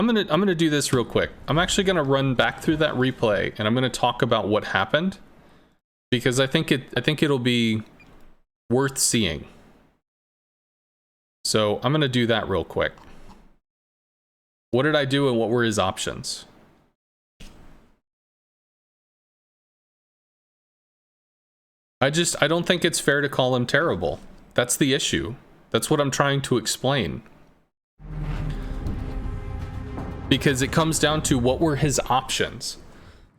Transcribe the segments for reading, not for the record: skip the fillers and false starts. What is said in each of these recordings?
I'm gonna do this real quick. I'm actually gonna run back through that replay and I'm gonna talk about what happened because I think it'll be worth seeing. So I'm gonna do that real quick. What did I do and what were his options? I don't think it's fair to call him terrible. That's the issue. That's what I'm trying to explain. Because it comes down to what were his options.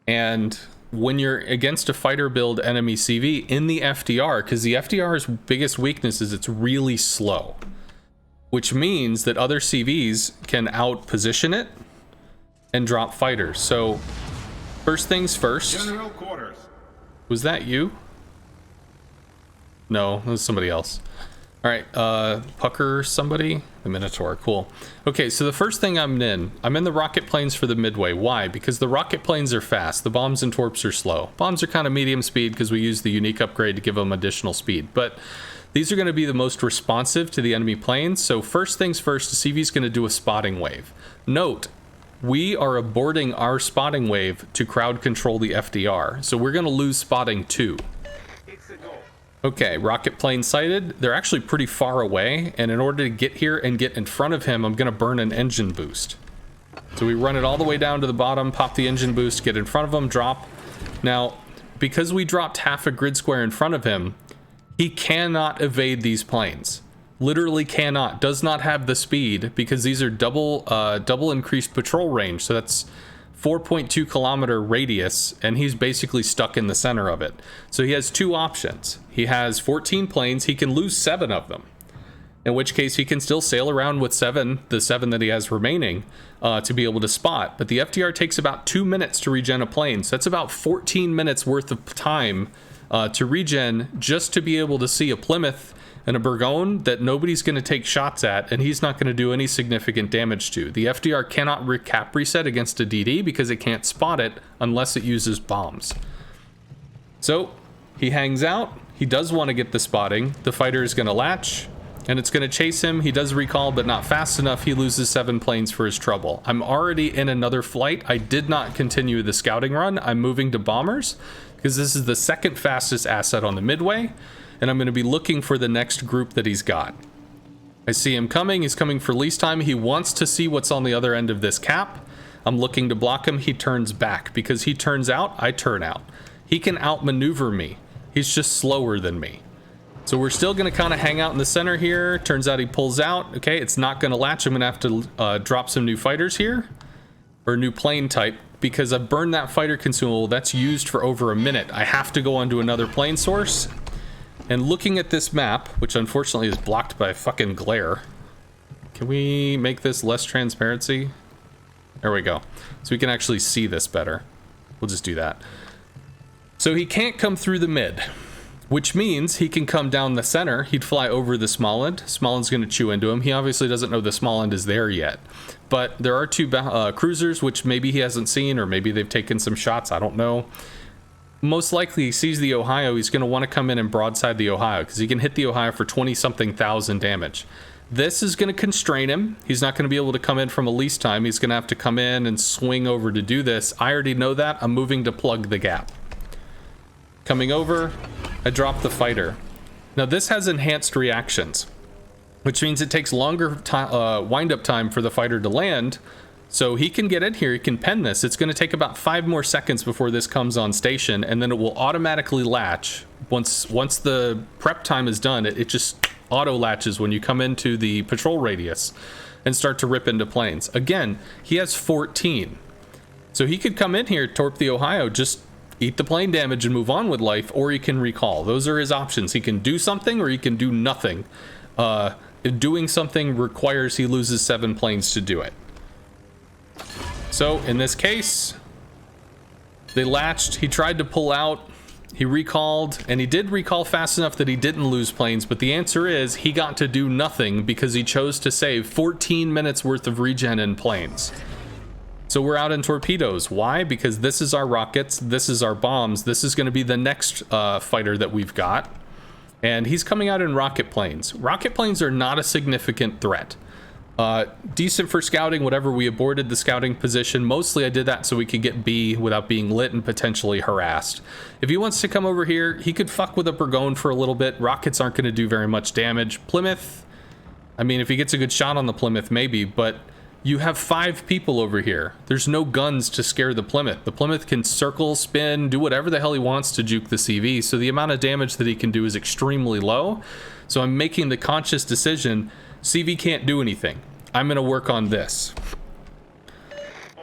And when you're against a fighter build enemy CV in the FDR, because the FDR's biggest weakness is it's really slow. Which means that other CVs can out-position it and drop fighters. So, first things first. General quarters. Was that you? No, it was somebody else. All right, Pucker somebody? The Minotaur, cool. Okay, so the first thing I'm in the rocket planes for the Midway. Why? Because the rocket planes are fast. The bombs and torps are slow. Bombs are kind of medium speed because we use the unique upgrade to give them additional speed. But these are going to be the most responsive to the enemy planes. So first things first, the CV's going to do a spotting wave. Note, we are aborting our spotting wave to crowd control the FDR. So we're going to lose spotting too. Okay, rocket plane sighted. They're actually pretty far away, and in order to get here and get in front of him, I'm gonna burn an engine boost. So we run it all the way down to the bottom, pop the engine boost, get in front of him, drop. Now, because we dropped half a grid square in front of him, he cannot evade these planes. Literally cannot. Does not have the speed, because these are double increased patrol range, so that's 4.2 kilometer radius, and he's basically stuck in the center of it. So he has two options. He has 14 planes. He can lose 7 of them, in which case he can still sail around with the 7 that he has remaining to be able to spot. But the FDR takes about 2 minutes to regen a plane, so that's about 14 minutes worth of time to regen just to be able to see a Plymouth and a Burgoyne that nobody's going to take shots at, and he's not going to do any significant damage to. The FDR cannot cap reset against a DD because it can't spot it unless it uses bombs. So he hangs out. He does want to get the spotting. The fighter is going to latch, and it's going to chase him. He does recall, but not fast enough. He loses 7 planes for his trouble. I'm already in another flight. I did not continue the scouting run. I'm moving to bombers because this is the second fastest asset on the Midway, and I'm going to be looking for the next group that he's got. I see him coming. He's coming for lease time. He wants to see what's on the other end of this cap. I'm looking to block him. He turns back. Because he turns out, I turn out. He can outmaneuver me. He's just slower than me. So we're still going to kind of hang out in the center here. Turns out he pulls out. Okay, it's not going to latch. I'm going to have to drop some new fighters here. Or new plane type. Because I've burned that fighter consumable. That's used for over a minute. I have to go onto another plane source. And looking at this map, which unfortunately is blocked by fucking glare. Can we make this less transparency? There we go. So we can actually see this better. We'll just do that. So he can't come through the mid, which means he can come down the center. He'd fly over the small end. Small end's going to chew into him. He obviously doesn't know the small end is there yet. But there are 2 cruisers, which maybe he hasn't seen, or maybe they've taken some shots. I don't know. Most likely he sees the Ohio. He's going to want to come in and broadside the Ohio because he can hit the Ohio for 20-something thousand damage. This is going to constrain him. He's not going to be able to come in from a lease time. He's going to have to come in and swing over to do this. I already know that. I'm moving to plug the gap. Coming over, I drop the fighter. Now this has enhanced reactions, which means it takes longer wind-up time for the fighter to land. So he can get in here, he can pen this. It's going to take about 5 more seconds before this comes on station, and then it will automatically latch. Once the prep time is done, it just auto latches when you come into the patrol radius and start to rip into planes. Again, he has 14. So he could come in here, torp the Ohio, just eat the plane damage and move on with life, or he can recall. Those are his options. He can do something or he can do nothing. Doing something requires he loses 7 planes to do it. So in this case, they latched. He tried to pull out. He recalled, and he did recall fast enough that he didn't lose planes, but the answer is he got to do nothing because he chose to save 14 minutes worth of regen in planes. So we're out in torpedoes. Why? Because this is our rockets, this is our bombs, this is going to be the next fighter that we've got, and he's coming out in rocket planes. Rocket planes are not a significant threat. Decent for scouting, whatever. We aborted the scouting position. Mostly I did that so we could get B without being lit and potentially harassed. If he wants to come over here, he could fuck with a Burgoyne for a little bit. Rockets aren't going to do very much damage. Plymouth, I mean, if he gets a good shot on the Plymouth, maybe, but you have 5 people over here. There's no guns to scare the Plymouth. The Plymouth can circle, spin, do whatever the hell he wants to juke the CV, so the amount of damage that he can do is extremely low. So I'm making the conscious decision, CV can't do anything. I'm gonna work on this.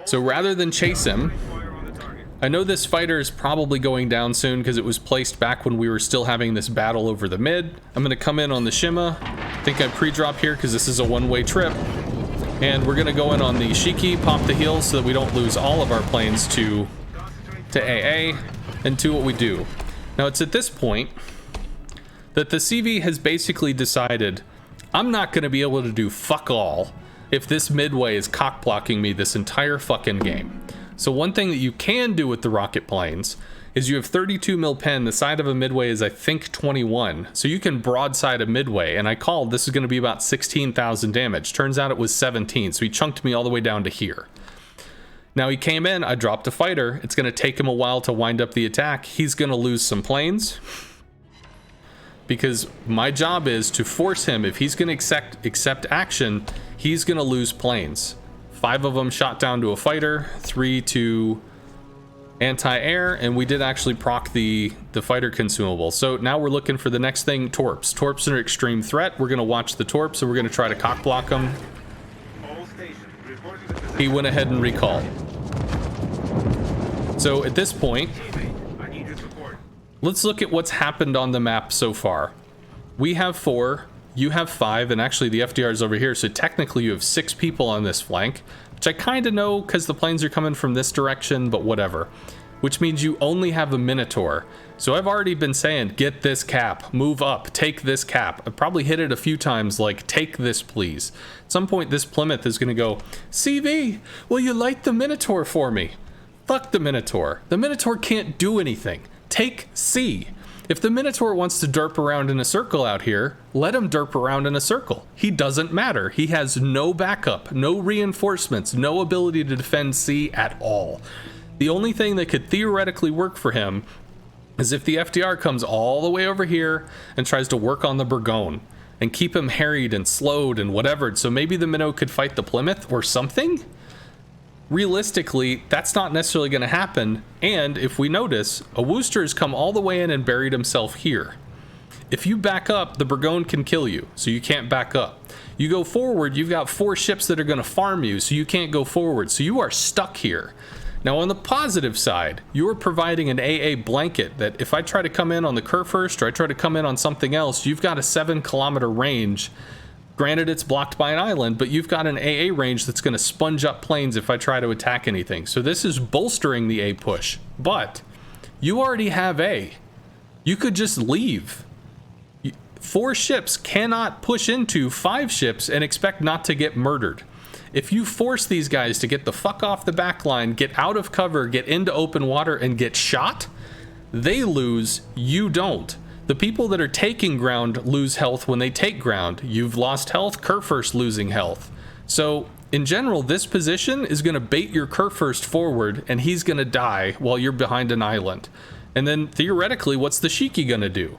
So rather than chase him, I know this fighter is probably going down soon because it was placed back when we were still having this battle over the mid. I'm gonna come in on the Shima. I think I pre-drop here because this is a one-way trip. And we're gonna go in on the Shiki, pop the heals so that we don't lose all of our planes to AA, and do what we do. Now it's at this point that the CV has basically decided I'm not gonna be able to do fuck all if this midway is cock blocking me this entire fucking game. So one thing that you can do with the rocket planes is you have 32 mil pen. The side of a midway is I think 21, so you can broadside a midway, and I called this is going to be about 16,000 damage. Turns out it was 17, so he chunked me all the way down to here. Now he came in, I dropped a fighter. It's going to take him a while to wind up the attack. He's going to lose some planes because my job is to force him. If he's going to accept action, he's going to lose planes. 5 of them shot down to a fighter, 3 to anti-air, and we did actually proc the fighter consumable. So now we're looking for the next thing, torps. Torps are an extreme threat. We're going to watch the torps, and we're going to try to cock block them. He went ahead and recalled. So at this point, let's look at what's happened on the map so far. We have 4, you have 5, and actually the FDR is over here, so technically you have 6 people on this flank, which I kind of know because the planes are coming from this direction, but whatever. Which means you only have a Minotaur. So I've already been saying, get this cap, move up, take this cap. I've probably hit it a few times, like, take this please. At some point this Plymouth is gonna go, CV, will you light the Minotaur for me? Fuck the Minotaur. The Minotaur can't do anything. Take C. If the Minotaur wants to derp around in a circle out here, let him derp around in a circle. He doesn't matter. He has no backup, no reinforcements, no ability to defend C at all. The only thing that could theoretically work for him is if the FDR comes all the way over here and tries to work on the Burgoyne and keep him harried and slowed and whatever. So maybe the Minnow could fight the Plymouth or something? Realistically, that's not necessarily going to happen, and if we notice, a Worcester has come all the way in and buried himself here. If you back up, the Burgoyne can kill you, so you can't back up. You go forward, you've got 4 ships that are going to farm you, so you can't go forward, so you are stuck here. Now on the positive side, you are providing an AA blanket that if I try to come in on the Kurfürst or I try to come in on something else, you've got a 7-kilometer range. Granted, it's blocked by an island, but you've got an AA range that's going to sponge up planes if I try to attack anything. So this is bolstering the A push, but you already have A. You could just leave. 4 ships cannot push into 5 ships and expect not to get murdered. If you force these guys to get the fuck off the back line, get out of cover, get into open water, and get shot, they lose, you don't. The people that are taking ground lose health when they take ground. You've lost health, Kurfürst losing health. So, in general, this position is going to bait your Kurfürst forward, and he's going to die while you're behind an island. And then, theoretically, what's the Shiki going to do?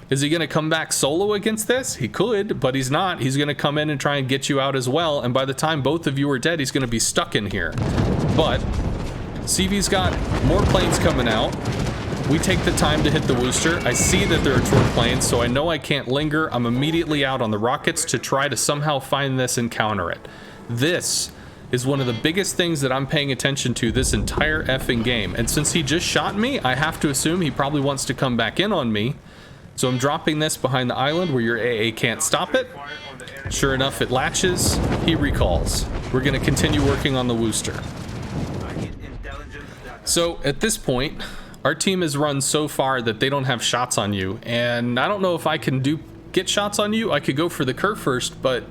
Is he going to come back solo against this? He could, but he's not. He's going to come in and try and get you out as well, and by the time both of you are dead, he's going to be stuck in here. But, CV's got more planes coming out. We take the time to hit the Worcester. I see that there are torp planes, so I know I can't linger. I'm immediately out on the rockets to try to somehow find this and counter it. This is one of the biggest things that I'm paying attention to this entire effing game. And since he just shot me, I have to assume he probably wants to come back in on me. So I'm dropping this behind the island where your AA can't stop it. Sure enough, it latches. He recalls. We're going to continue working on the Worcester. So at this point, our team has run so far that they don't have shots on you, and I don't know if I can get shots on you. I could go for the Kurfürst, but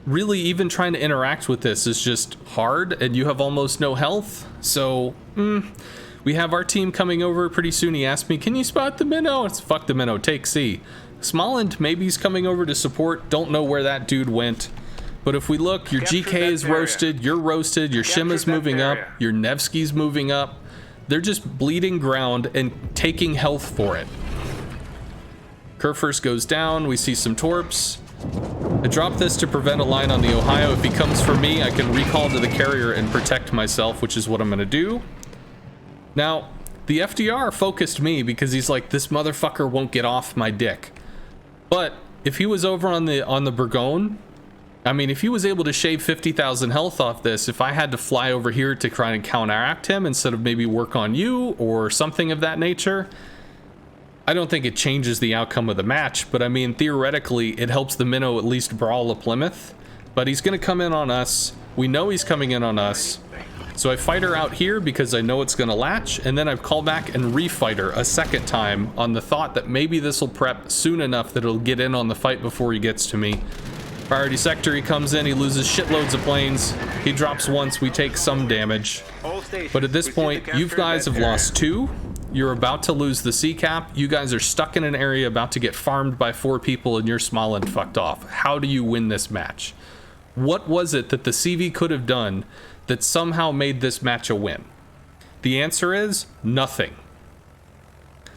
really even trying to interact with this is just hard, and you have almost no health. So, we have our team coming over pretty soon. He asked me, can you spot the Minnow? It's fuck the Minnow, take C. Smolland maybe he's coming over to support. Don't know where that dude went. But if we look, your GK is roasted, you're roasted, your Shima's moving up, your Nevsky's moving up. They're just bleeding ground and taking health for it. Kurfürst goes down, we see some torps. I drop this to prevent a line on the Ohio. If he comes for me, I can recall to the carrier and protect myself, which is what I'm gonna do. Now, the FDR focused me because he's like, this motherfucker won't get off my dick. But if he was over on the Burgoyne, I mean, if he was able to shave 50,000 health off this, if I had to fly over here to try and counteract him instead of maybe work on you or something of that nature, I don't think it changes the outcome of the match. But I mean, theoretically, it helps the minnow at least brawl a Plymouth. But he's going to come in on us. We know he's coming in on us. So I fight her out here because I know it's going to latch, and then I call back and refight her a second time on the thought that maybe this will prep soon enough that it'll get in on the fight before he gets to me. Priority sector, he comes in, he loses shitloads of planes. He drops once, we take some damage. But at this point, you guys have lost 2. You're about to lose the sea cap. You guys are stuck in an area about to get farmed by 4 people and you're small and fucked off. How do you win this match? What was it that the CV could have done that somehow made this match a win? The answer is nothing.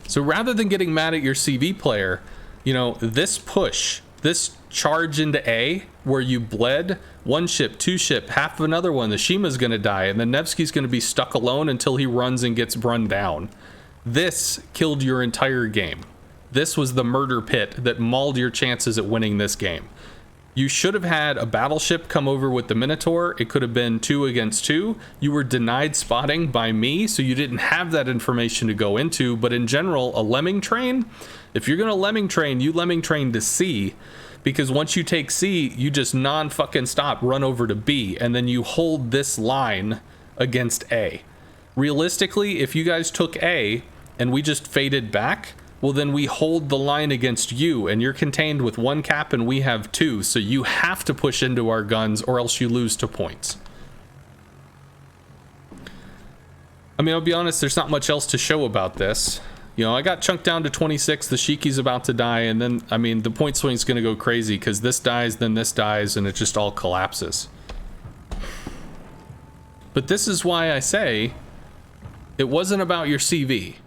So rather than getting mad at your CV player, you know, this push, this charge into A, where you bled 1 ship, 2 ship, half of another one, the Shima's gonna die, and then Nevsky's gonna be stuck alone until he runs and gets run down. This killed your entire game. This was the murder pit that mauled your chances at winning this game. You should have had a battleship come over with the Minotaur. It could have been 2 against 2. You were denied spotting by me, so you didn't have that information to go into. But in general, a lemming train, if you're gonna lemming train, you lemming train to C, because once you take C, you just non-fucking stop, run over to B, and then you hold this line against A. Realistically, if you guys took A and we just faded back, well then we hold the line against you, and you're contained with 1 cap and we have 2, so you have to push into our guns or else you lose to points. I mean, I'll be honest, there's not much else to show about this. You know, I got chunked down to 26, the Shiki's about to die, and then, I mean, the point swing's gonna go crazy because this dies, then this dies, and it just all collapses. But this is why I say it wasn't about your CV.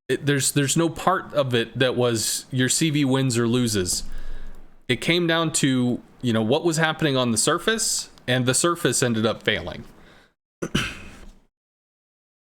There's no part of it that was your CV wins or loses. It came down to, you know, what was happening on the surface, and the surface ended up failing.